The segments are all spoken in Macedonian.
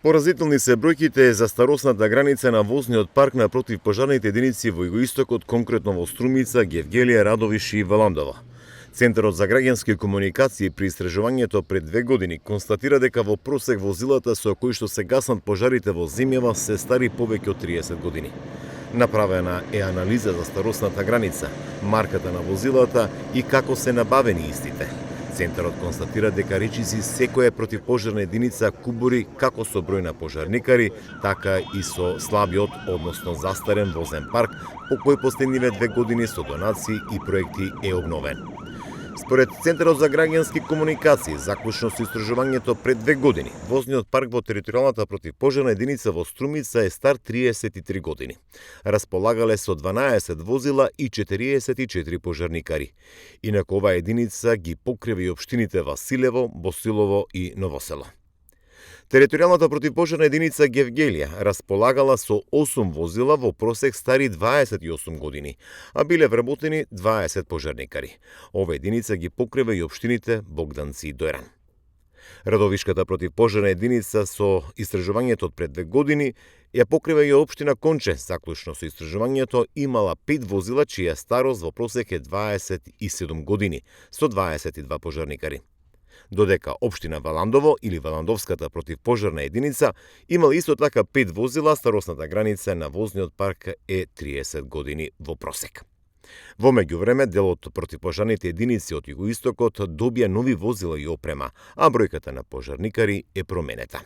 Поразителни се бројките за старосната граница на возниот парк на противпожарните единици во Југоистокот, конкретно во Струмица, Гевгелија, Радовиш и Валандово. Центарот за граѓански комуникации при истражувањето пред 2 години констатира дека во просек возилата со кои што се гаснат пожарите во земјава се стари повеќе од 30 години. Направена е анализа за старосната граница, марката на возилата и како се набавени истите. Центарот констатира дека речиси секоја противпожарна единица кубури како со број на пожарникари, така и со слабиот, односно застарен возен парк, по кој последниве 2 години со донации и проекти е обновен. Според Центарот за граѓански комуникации, заклучно со истражувањето пред 2 години, возниот парк во територијалната противпожарна единица во Струмица е стар 33 години. Располагале со 12 возила и 44 пожарникари. Инаку оваа единица ги покрива и општините Василево, Босилово и Новосело. Територијалната противпожарна единица Гевгелија располагала со 8 возила во просек стари 28 години, а биле вработени 20 пожарникари. Ова единица ги покрива и општините Богданци и Дојран. Радовишката противпожарна единица со истражувањето од пред 2 години ја покрива и општина Конче, заклучно со истражувањето имала 5 возила чија старост во просек е 27 години, со 22 пожарникари. Додека општина Валандово или Валандовската противпожарна единица имала исто така 5 возила, старосната граница на возниот парк е 30 години во просек. Во меѓувреме, дел од противпожарните единици од Југоистокот добија нови возила и опрема, а бројката на пожарникари е променета.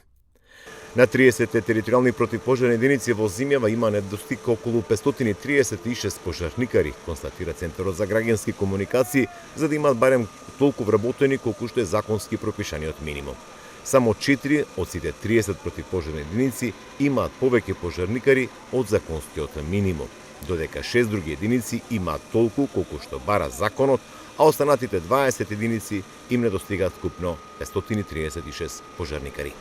На 30 територијални противпожарни единици во земјава има недостиг околу 536 пожарникари, констатира Центарот за граѓански комуникации, за да имаат барем толку вработени колку што е законски пропишаниот минимум. Само 4 од сите 30 противпожарни единици имаат повеќе пожарникари од законскиот минимум, додека 6 други единици имаат толку колку што бара законот, а останатите 20 единици им недостигаат вкупно 536 пожарникари.